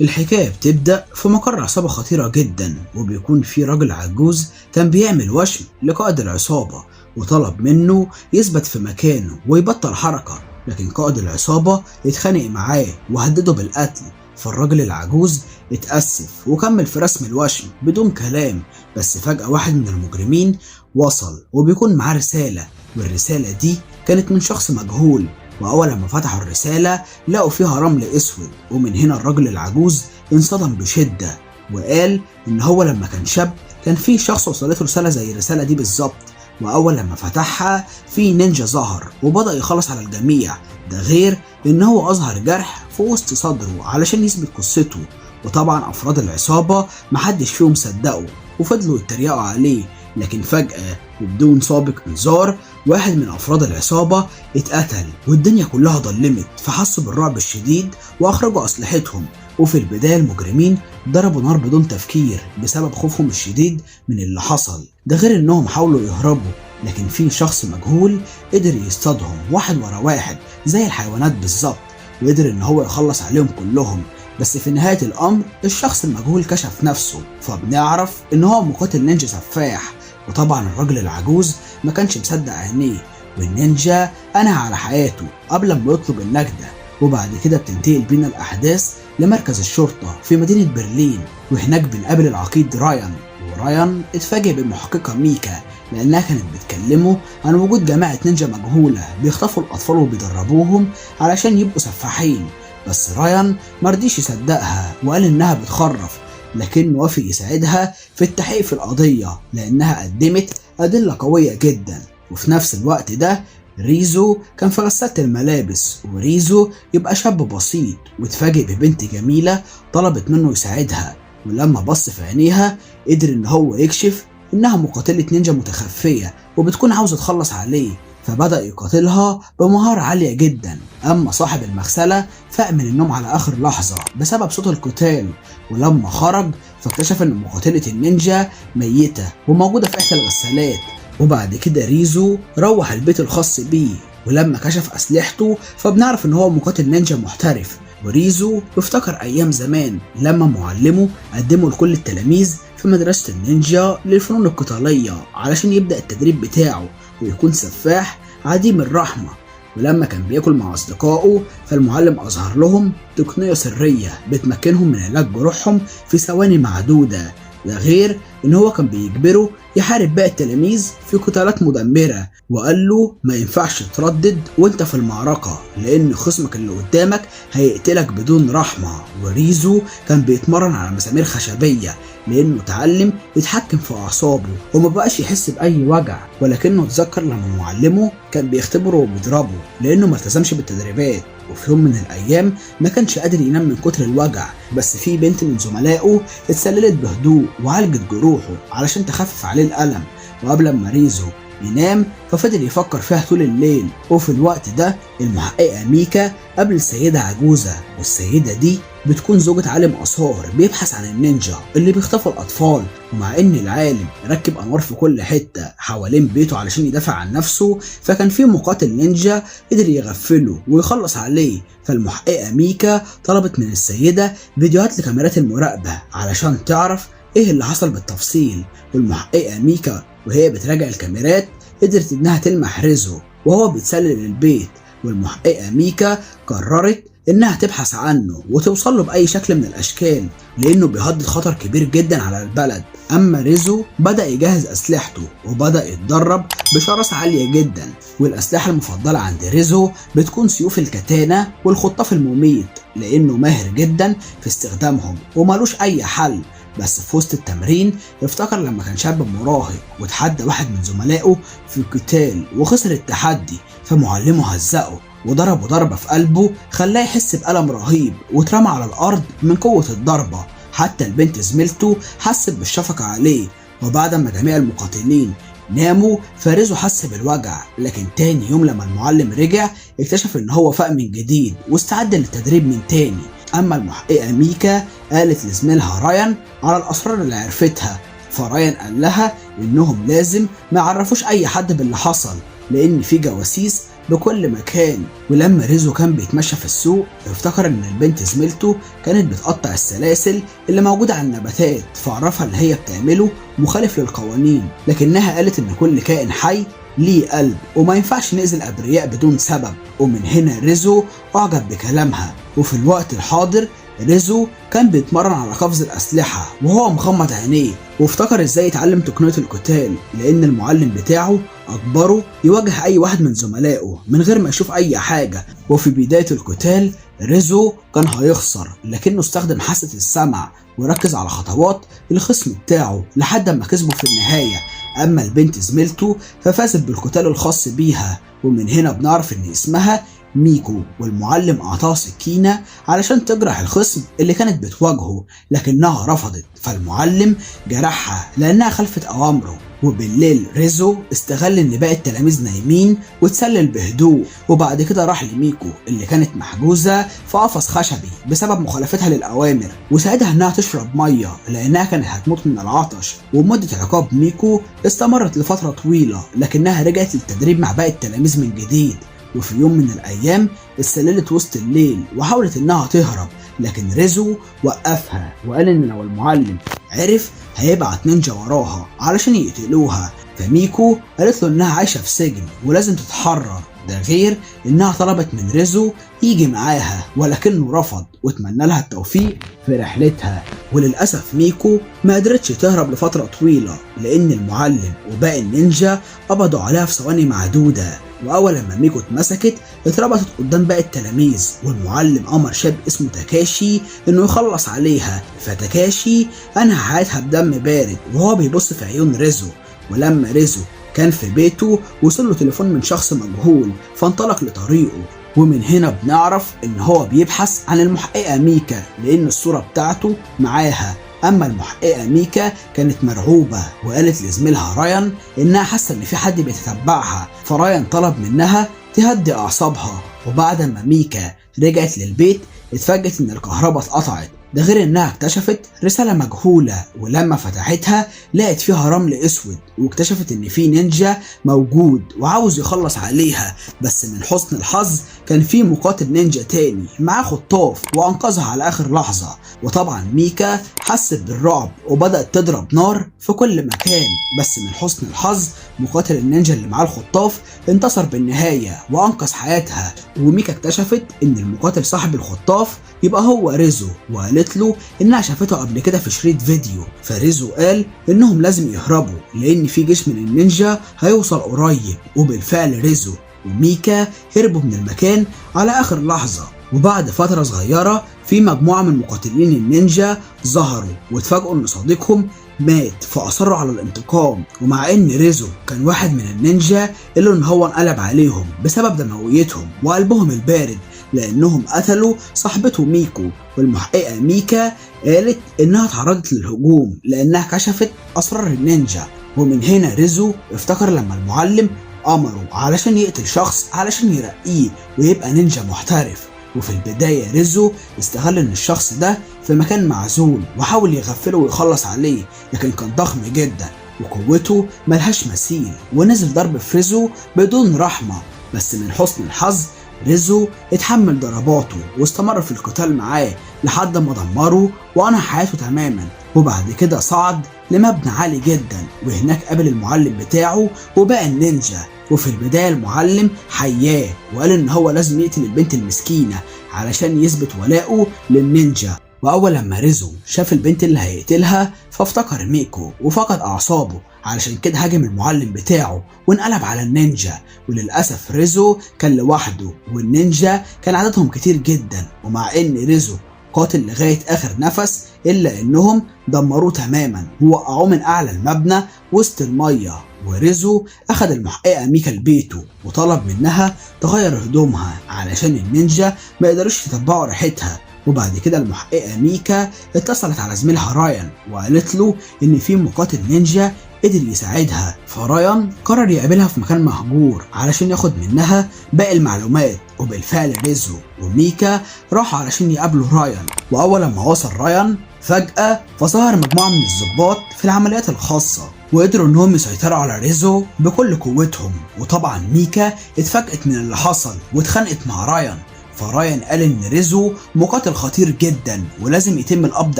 الحكاية بتبدأ في مقر عصابة خطيرة جدا، وبيكون في راجل عجوز كان بيعمل وشم لقائد العصابة وطلب منه يثبت في مكانه ويبطل حركة، لكن قائد العصابة اتخانق معاه وهدده بالقتل. فالراجل العجوز اتأسف وكمل في رسم الوشم بدون كلام، بس فجأة واحد من المجرمين وصل وبيكون معاه رسالة، والرسالة دي كانت من شخص مجهول. وأول ما فتحوا الرسالة لقوا فيها رمل أسود، ومن هنا الراجل العجوز انصدم بشدة وقال إن هو لما كان شاب كان في شخص وصلته رسالة زي الرسالة دي بالظبط، وأول لما فتحها في نينجا ظهر وبدأ يخلص على الجميع. ده غير إن هو أظهر جرح في وسط صدره علشان يثبت قصته، وطبعا أفراد العصابة محدش فيهم صدقه وفضلوا يتريقوا عليه. لكن فجأة وبدون سابق انذار واحد من أفراد العصابة اتقتل والدنيا كلها ضلمت، فحسوا بالرعب الشديد وأخرجوا أسلحتهم. وفي البداية المجرمين ضربوا نار بدون تفكير بسبب خوفهم الشديد من اللي حصل، ده غير إنهم حاولوا يهربوا، لكن في شخص مجهول قدر يصطادهم واحد ورا واحد زي الحيوانات بالظبط، وقدر إن هو يخلص عليهم كلهم. بس في نهاية الأمر الشخص المجهول كشف نفسه، فبنعرف إن هو مقاتل نينجا سفاح. وطبعا الراجل العجوز ما كانش مصدق عينيه، والنينجا أنهى على حياته قبل ما يطلب النجدة. وبعد كده بتنتقل بينا الأحداث لمركز الشرطة في مدينة برلين، وهناك بنقابل العقيد رايان. ورايان اتفاجئ بالمحققة ميكا لأنها كانت بتكلمه عن وجود جماعة نينجا مجهولة بيخطفوا الأطفال وبيدربوهم علشان يبقوا سفاحين. بس رايان مرضيش يصدقها وقال إنها بتخرف، لكنه وافق يساعدها في التحقيق في القضية لأنها قدمت أدلة قوية جدا. وفي نفس الوقت ده ريزو كان في غسالة الملابس، وريزو يبقى شاب بسيط واتفاجئ ببنت جميلة طلبت منه يساعدها، ولما بص في عينيها قدر إن هو يكشف إنها مقاتلة نينجا متخفية وبتكون عاوزة تخلص عليه، فبدأ يقاتلها بمهارة عالية جدا. أما صاحب المغسلة فاق من النوم على آخر لحظة بسبب صوت القتال، ولما خرج فاكتشف إن مقاتلة النينجا ميتة وموجودة في إحدى الغسالات. وبعد كده ريزو روح البيت الخاص بيه، ولما كشف أسلحته فبنعرف إن هو مقاتل نينجا محترف. وريزو بيفتكر أيام زمان لما معلمه قدمه لكل التلاميذ في مدرسة النينجا للفنون القتالية علشان يبدأ التدريب بتاعه ويكون سفاح عديم الرحمة. ولما كان بياكل مع أصدقائه فالمعلم أظهر لهم تقنية سرية بتمكنهم من علاج جروحهم في ثواني معدودة، ده غير إن هو كان بيجبره يحارب باقي التلاميذ في قتالات مدمرة، وقال له ما ينفعش تردد وانت في المعركة لأن خصمك اللي قدامك هيقتلك بدون رحمة. وريزو كان بيتمرن على مسامير خشبية لأنه اتعلم يتحكم في أعصابه وما بقاش يحس بأي وجع، ولكنه اتذكر لما معلمه كان بيختبره وبيضربه لأنه ما التزمش بالتدريبات. وفي يوم من الأيام ما كانش قادر ينام من كتر الوجع، بس في بنت من زملائه اتسللت بهدوء وعالجت جروحه علشان تخفف عليه الألم. وقبل ما ريزو ينام ففضل يفكر فيها طول الليل. وفي الوقت ده المحققة ميكا قابل السيدة عجوزة، والسيدة دي بتكون زوجة عالم آثار بيبحث عن النينجا اللي بيخطفوا الأطفال. ومع إن العالم ركب أنوار في كل حتة حوالين بيته علشان يدافع عن نفسه، فكان في مقاتل نينجا قدر يغفله ويخلص عليه. فالمحققة ميكا طلبت من السيدة فيديوهات لكاميرات المراقبة علشان تعرف إيه اللي حصل بالتفصيل. والمحققة ميكا وهي بتراجع الكاميرات قدرت إنها تلمح ريزو وهو بيتسلل البيت، والمحققة ميكا قررت إنها تبحث عنه وتوصل له بأي شكل من الأشكال لأنه بيهدد خطر كبير جدا على البلد. أما ريزو بدأ يجهز أسلحته وبدأ يتدرب بشراسة عالية جدا، والأسلحة المفضلة عند ريزو بتكون سيوف الكاتانا والخطاف المميت لأنه ماهر جدا في استخدامهم ومالوش أي حل. بس في وسط التمرين افتكر لما كان شاب مراهق وتحدى واحد من زملائه في قتال وخسر التحدي، فمعلمه هزقه وضربه ضربة في قلبه خلاه يحس بألم رهيب واترمى على الأرض من قوة الضربة. حتى البنت زميلته حست بالشفقة عليه. وبعد ما جميع المقاتلين ناموا فريزو حس بالوجع، لكن تاني يوم لما المعلم رجع اكتشف ان هو فاق من جديد واستعد للتدريب من تاني. اما المحققة ميكا قالت لزميلها رايان على الاسرار اللي عرفتها، فرايان قال لها انهم لازم ما يعرفوش اي حد باللي حصل لان في جواسيس بكل مكان. ولما ريزو كان بيتمشى في السوق افتكر ان البنت زميلته كانت بتقطع السلاسل اللي موجودة على النباتات، فعرفها اللي هي بتعمله مخالف للقوانين، لكنها قالت ان كل كائن حي ليه قلب وما ينفعش نأذي الأبرياء بدون سبب. ومن هنا ريزو أعجب بكلامها. وفي الوقت الحاضر ريزو كان بيتمرن على قفز الأسلحة وهو مغمض عينيه، وافتكر ازاي يتعلم تقنية القتال لأن المعلم بتاعه أجبره يواجه أي واحد من زملائه من غير ما يشوف أي حاجة. وفي بداية القتال ريزو كان هيخسر، لكنه استخدم حاسة السمع وركز على خطوات الخصم بتاعه لحد ما كسبه في النهاية. أما البنت زميلته ففازت بالقتال الخاص بيها، ومن هنا بنعرف إن اسمها ميكو، والمعلم أعطاها سكينة علشان تجرح الخصم اللي كانت بتواجهه، لكنها رفضت، فالمعلم جرحها لأنها خلفت أوامره. وبالليل ريزو استغل ان باقي التلاميذ نايمين واتسلل بهدوء، وبعد كده راح لميكو اللي كانت محجوزة في قفص خشبي بسبب مخالفتها للأوامر، وساعدها انها تشرب مية لانها كانت هتموت من العطش. ومدة عقاب ميكو استمرت لفترة طويلة، لكنها رجعت للتدريب مع باقي التلاميذ من جديد. وفي يوم من الأيام اتسللت وسط الليل وحاولت انها تهرب، لكن ريزو وقفها وقال ان لو المعلم عرف هيبعت نينجا وراها علشان يقتلوها. فميكو قالت له انها عايشة في سجن ولازم تتحرر، ده غير انها طلبت من ريزو يجي معاها ولكنه رفض، واتمنى لها التوفيق في رحلتها. وللأسف ميكو ما قدرتش تهرب لفترة طويلة لأن المعلم وباقي النينجا قبضوا عليها في ثواني معدودة. وأول لما ميكو اتمسكت اتربطت قدام باقي التلاميذ، والمعلم أمر شاب اسمه تاكاشي إنه يخلص عليها، فتاكاشي أنهى حياتها بدم بارد وهو بيبص في عيون ريزو. ولما ريزو كان في بيته وصل له تليفون من شخص مجهول فانطلق لطريقه. ومن هنا بنعرف ان هو بيبحث عن المحققة ميكا لان الصورة بتاعته معاها. اما المحققة ميكا كانت مرعوبة وقالت لزميلها رايان انها حاسة ان في حد بيتتبعها، فرايان طلب منها تهدي اعصابها. وبعد ما ميكا رجعت للبيت اتفاجئت ان الكهرباء اتقطعت، ده غير انها اكتشفت رسالة مجهولة، ولما فتحتها لقت فيها رمل اسود، واكتشفت ان في نينجا موجود وعاوز يخلص عليها. بس من حسن الحظ كان في مقاتل نينجا تاني معاه خطاف وانقذها على اخر لحظة. وطبعا ميكا حست بالرعب وبدأت تضرب نار في كل مكان، بس من حسن الحظ مقاتل النينجا اللي معاه الخطاف انتصر بالنهاية وانقذ حياتها. وميكا اكتشفت ان المقاتل صاحب الخطاف يبقى هو ريزو، وقالت له انها شافته قبل كده في شريط فيديو. فريزو قال انهم لازم يهربوا لان في جيش من النينجا هيوصل قريب. وبالفعل ريزو وميكا هربوا من المكان على اخر لحظة. وبعد فترة صغيرة في مجموعة من مقاتلين النينجا ظهروا واتفاجئوا ان صديقهم مات، فأصروا على الانتقام. ومع ان ريزو كان واحد من النينجا الا ان هو انقلب عليهم بسبب دمويتهم وقلبهم البارد لانهم قتلوا صاحبته ميكو. والمحققة ميكا قالت انها اتعرضت للهجوم لانها كشفت اسرار النينجا. ومن هنا ريزو افتكر لما المعلم امره علشان يقتل شخص علشان يرقيه ويبقى نينجا محترف. وفي البداية ريزو استغل ان الشخص ده في مكان معزول وحاول يغفله ويخلص عليه، لكن كان ضخم جدا وقوته ملهاش مثيل، ونزل ضرب في ريزو بدون رحمة. بس من حسن الحظ ريزو اتحمل ضرباته واستمر في القتال معاه لحد ما دمره وانهى حياته تماما. وبعد كده صعد لمبنى عالي جدا، وهناك قابل المعلم بتاعه وباقي النينجا. وفي البداية المعلم حياه وقال ان هو لازم يقتل البنت المسكينة علشان يثبت ولاءه للنينجا. واول لما ريزو شاف البنت اللي هيقتلها فافتكر ميكو وفقد اعصابه، علشان كده هاجم المعلم بتاعه وانقلب على النينجا. وللأسف ريزو كان لوحده والنينجا كان عددهم كتير جدا، ومع ان ريزو قاتل لغاية اخر نفس الا انهم دمروه تماما ووقعوه من اعلى المبنى وسط المية. وريزو اخد المحققة ميكا لبيته وطلب منها تغير هدومها علشان النينجا ما يقدروش يتبعوا ريحتها. وبعد كده المحققة ميكا اتصلت على زميلها رايان وقالت له ان في مقاتل نينجا قدر يساعدها. فرايان قرر يقابلها في مكان مهجور علشان ياخد منها باقي المعلومات. وبالفعل ريزو وميكا راحوا علشان يقابلوا رايان. واول ما وصل رايان فجأة فظهر مجموعة من الضباط في العمليات الخاصة وقدروا انهم يسيطروا على ريزو بكل قوتهم. وطبعا ميكا اتفاجئت من اللي حصل واتخانقت مع رايان، فرايان قال ان ريزو مقاتل خطير جدا ولازم يتم القبض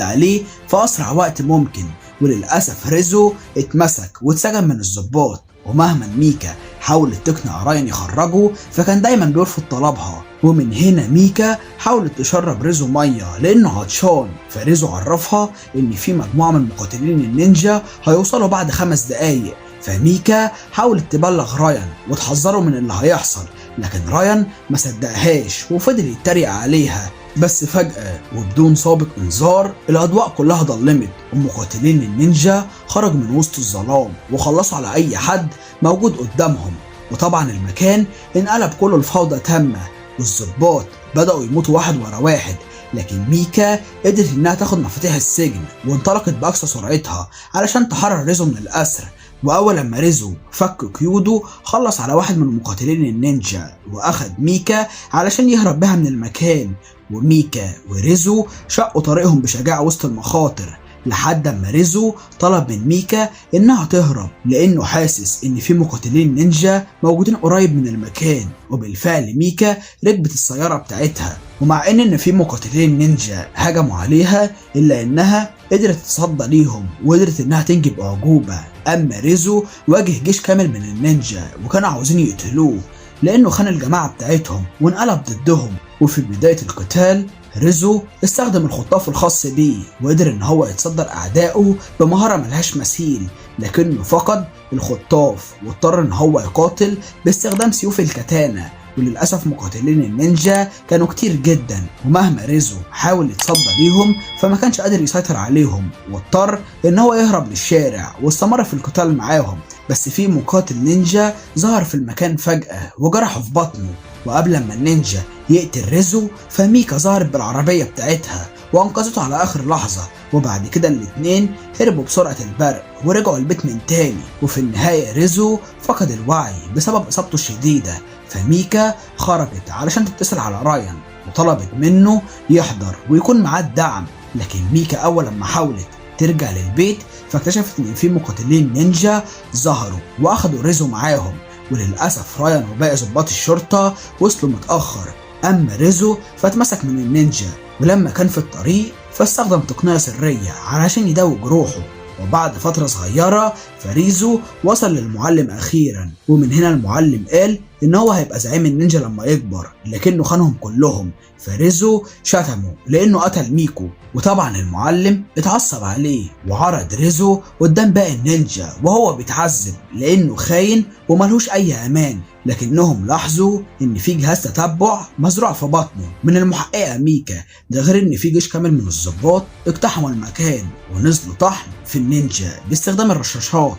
عليه في اسرع وقت ممكن. وللاسف ريزو اتمسك واتسجن من الضباط، ومهما ميكا حاولت تقنع رايان يخرجه فكان دايما بيرفض طلبها. ومن هنا ميكا حاولت تشرب ريزو ميه لانه عطشان، فريزو عرفها ان في مجموعه من مقاتلين النينجا هيوصلوا بعد 5 دقايق. فميكا حاولت تبلغ رايان وتحذره من اللي هيحصل، لكن رايان ما صدقهاش وفضل يتريق عليها. بس فجأة وبدون سابق انذار الاضواء كلها ضلمت، ومقاتلين النينجا خرجوا من وسط الظلام وخلصوا على اي حد موجود قدامهم. وطبعا المكان انقلب كله لفوضى تامة، والضباط بدأوا يموتوا واحد ورا واحد. لكن ميكا قدرت انها تاخد مفاتيح السجن وانطلقت باقصى سرعتها علشان تحرر ريزو من الاسر. واول لما ريزو فك قيوده خلص على واحد من مقاتلين النينجا واخد ميكا علشان يهرب بها من المكان. وميكا وريزو شقوا طريقهم بشجاعة وسط المخاطر، لحد اما ريزو طلب من ميكا انها تهرب لانه حاسس ان في مقاتلين نينجا موجودين قريب من المكان. وبالفعل ميكا ركبت السيارة بتاعتها، ومع ان في مقاتلين نينجا هجموا عليها الا انها قدرت تتصدى ليهم وقدرت انها تنجي باعجوبة. اما ريزو واجه جيش كامل من النينجا وكانوا عاوزين يقتلوه لانه خان الجماعة بتاعتهم وانقلب ضدهم. وفي بداية القتال ريزو استخدم الخطاف الخاص بيه وقدر ان هو يتصدر اعدائه بمهارة ملهاش مثيل، لكنه فقد الخطاف واضطر ان هو يقاتل باستخدام سيوف الكاتانا. وللأسف مقاتلين النينجا كانوا كتير جدا، ومهما ريزو حاول يتصدى ليهم فما كانش قادر يسيطر عليهم، واضطر ان هو يهرب للشارع واستمر في القتال معاهم. بس في مقاتل نينجا ظهر في المكان فجأة وجرحه في بطنه. وقبل ما النينجا يقتل ريزو فميكا ظهرت بالعربية بتاعتها وانقذته على اخر لحظة. وبعد كده الاتنين هربوا بسرعة البرق ورجعوا البيت من تاني. وفي النهاية ريزو فقد الوعي بسبب اصابته الشديدة، فميكا خرجت علشان تتصل على رايان وطلبت منه يحضر ويكون معاه الدعم. لكن ميكا اول لما حاولت ترجع للبيت فاكتشفت ان في مقاتلين نينجا ظهروا واخدوا ريزو معاهم. وللأسف رايان وباقي ضباط الشرطة وصلوا متأخر. أما ريزو فاتمسك من النينجا، ولما كان في الطريق فاستخدم تقنية سرية علشان يداوي جروحه. وبعد فترة صغيرة فريزو وصل للمعلم أخيرا، ومن هنا المعلم قال إن هو هيبقى زعيم النينجا لما يكبر، لكنه خانهم كلهم. فريزو شتمه لأنه قتل ميكو، وطبعا المعلم اتعصب عليه وعرض ريزو قدام باقي النينجا وهو بيتعذب لأنه خاين وملهوش أي أمان. لكنهم لاحظوا إن في جهاز تتبع مزروع في بطنه من المحققة ميكا، ده غير إن في جيش كامل من الضباط اقتحموا المكان ونزلوا طحن في النينجا باستخدام الرشاشات.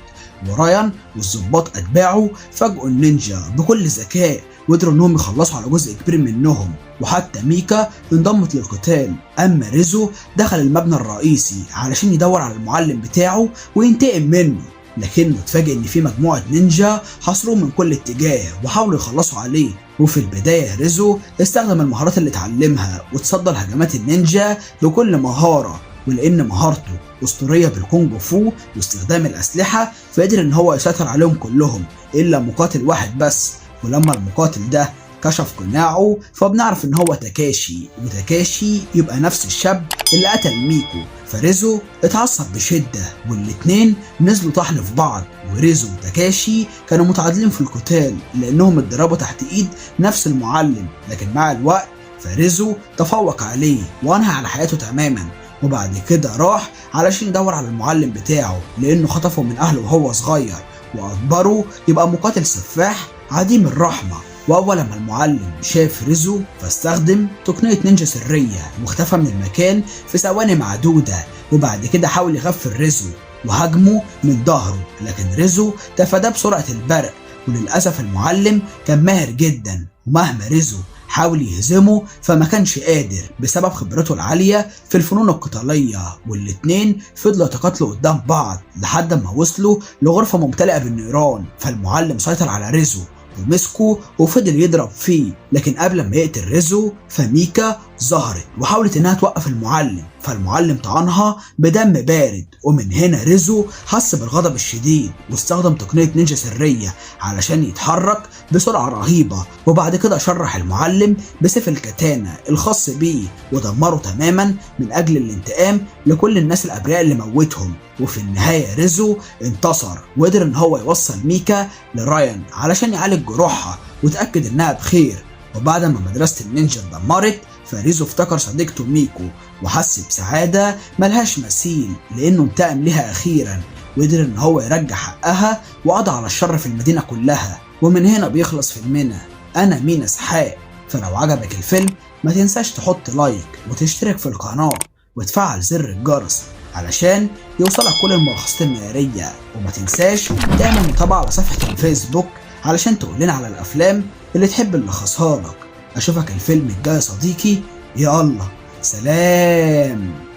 ورايان والضباط اتباعه فاجئوا النينجا بكل ذكاء وقدروا انهم يخلصوا على جزء كبير منهم، وحتى ميكا انضمت للقتال. اما ريزو دخل المبنى الرئيسي علشان يدور على المعلم بتاعه وينتقم منه، لكنه اتفاجئ ان في مجموعة نينجا حاصروه من كل اتجاه وحاولوا يخلصوا عليه. وفي البداية ريزو استخدم المهارات اللي اتعلمها وتصدى لهجمات النينجا بكل مهارة، ولأن مهارته أسطورية بالكونج فو واستخدام الأسلحة فقدر إن هو يسيطر عليهم كلهم إلا مقاتل واحد بس. ولما المقاتل ده كشف قناعه فبنعرف إن هو تاكاشي، وتاكاشي يبقى نفس الشاب اللي قتل ميكو. فريزو اتعصب بشدة والاتنين نزلوا طحن في بعض، وريزو وتاكاشي كانوا متعادلين في القتال لأنهم اتدربوا تحت إيد نفس المعلم. لكن مع الوقت فريزو تفوق عليه وانهى على حياته تماما، وبعد كده راح علشان يدور على المعلم بتاعه لأنه خطفه من أهله وهو صغير وأجبره يبقى مقاتل سفاح عديم الرحمة. وأول لما المعلم شاف ريزو فاستخدم تقنية نينجا سرية واختفى من المكان في ثواني معدودة. وبعد كده حاول يغفل ريزو وهاجمه من ظهره، لكن ريزو تفاداه بسرعة البرق. وللأسف المعلم كان ماهر جدا، ومهما ريزو حاول يهزمه فما كانش قادر بسبب خبرته العالية في الفنون القتالية. والاتنين فضلوا يتقاتلوا قدام بعض لحد ما وصلوا لغرفة ممتلئة بالنيران. فالمعلم سيطر على ريزو ومسكه وفضل يضرب فيه، لكن قبل ما يقتل ريزو فميكا ظهرت وحاولت انها توقف المعلم، فالمعلم طعنها بدم بارد. ومن هنا ريزو حس بالغضب الشديد واستخدم تقنية نينجا سرية علشان يتحرك بسرعة رهيبة، وبعد كده شرح المعلم بسيف الكاتانا الخاص بيه ودمره تماما من اجل الانتقام لكل الناس الابرياء اللي موتهم. وفي النهاية ريزو انتصر وقدر ان هو يوصل ميكا لرايان علشان يعالج جروحها وتأكد انها بخير. وبعد ما مدرسة النينجا اتدمرت فريزو افتكر صديقته ميكو وحس بسعادة ملهاش مثيل لانه انتقم لها اخيرا، وقدر ان هو يرجع حقها وقضى على الشر في المدينة كلها. ومن هنا بيخلص فيلمنا انا مينا اسحاق. فلو عجبك الفيلم ما تنساش تحط لايك وتشترك في القناة وتفعل زر الجرس علشان يوصلك كل الملخصات النهارية، وما تنساش تعمل متابعة على صفحة الفيسبوك علشان تقولنا على الافلام اللي تحب نلخصها لك. اشوفك الفيلم الجاي يا صديقي، يلا سلام.